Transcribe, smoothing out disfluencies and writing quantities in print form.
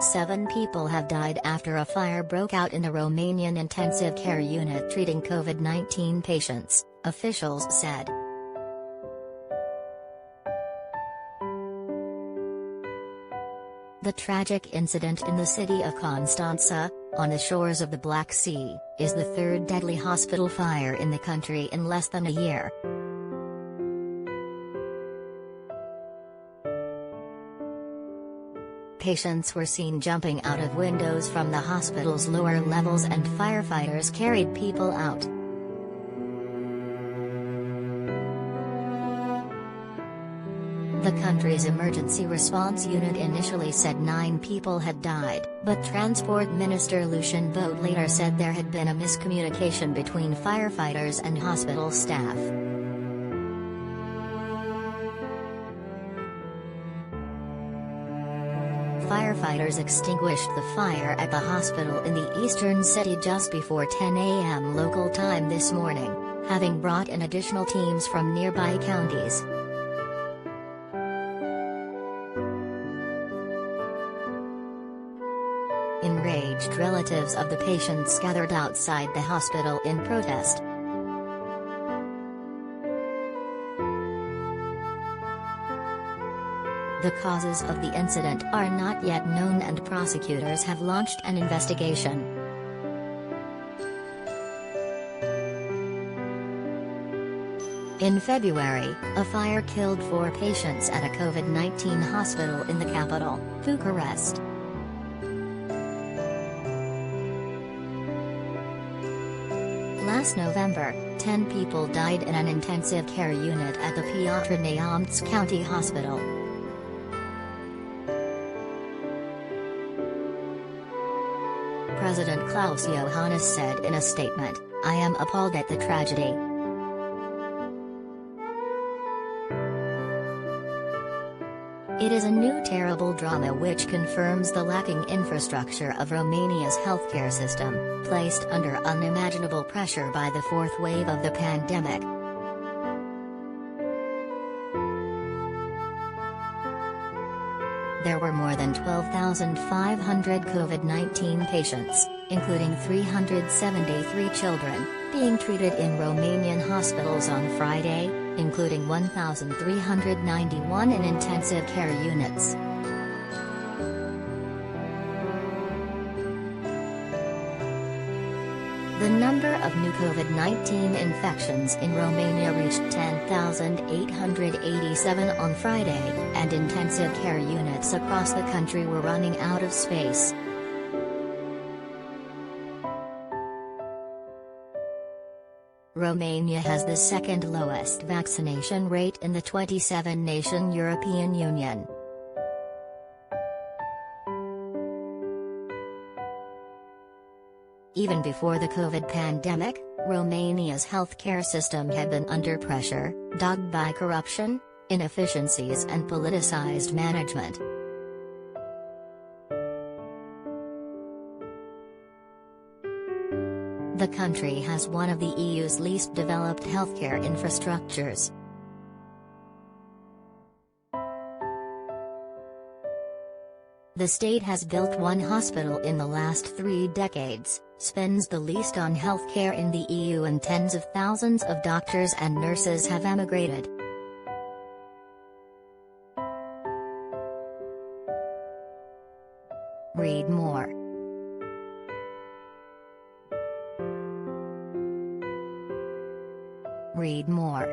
7 people have died after a fire broke out in a Romanian intensive care unit treating COVID-19 patients, officials said. The tragic incident in the city of Constanța, on the shores of the Black Sea, is the third deadly hospital fire in the country in less than a year. Patients were seen jumping out of windows from the hospital's lower levels and firefighters carried people out. The country's emergency response unit initially said 9 people had died, but Transport Minister Lucian Boat later said there had been a miscommunication between firefighters and hospital staff. Firefighters extinguished the fire at the hospital in the eastern city just before 10 a.m. local time this morning, having brought in additional teams from nearby counties. Enraged relatives of the patients gathered outside the hospital in protest. The causes of the incident are not yet known and prosecutors have launched an investigation. In February, a fire killed 4 patients at a COVID-19 hospital in the capital, Bucharest. Last November, 10 people died in an intensive care unit at the Piatra Neamt County Hospital. President Klaus Johannes said in a statement, "I am appalled at the tragedy. It is a new terrible drama which confirms the lacking infrastructure of Romania's healthcare system, placed under unimaginable pressure by the 4th wave of the pandemic." There were more than 12,500 COVID-19 patients, including 373 children, being treated in Romanian hospitals on Friday, including 1,391 in intensive care units. The number of new COVID-19 infections in Romania reached 10,887 on Friday, and intensive care units across the country were running out of space. Romania has the second lowest vaccination rate in the 27-nation European Union. Even before the COVID pandemic, Romania's healthcare system had been under pressure, dogged by corruption, inefficiencies and politicized management. The country has one of the EU's least developed healthcare infrastructures. The state has built 1 hospital in the last 3 decades, spends the least on healthcare in the EU, and tens of thousands of doctors and nurses have emigrated. Read more. Read more.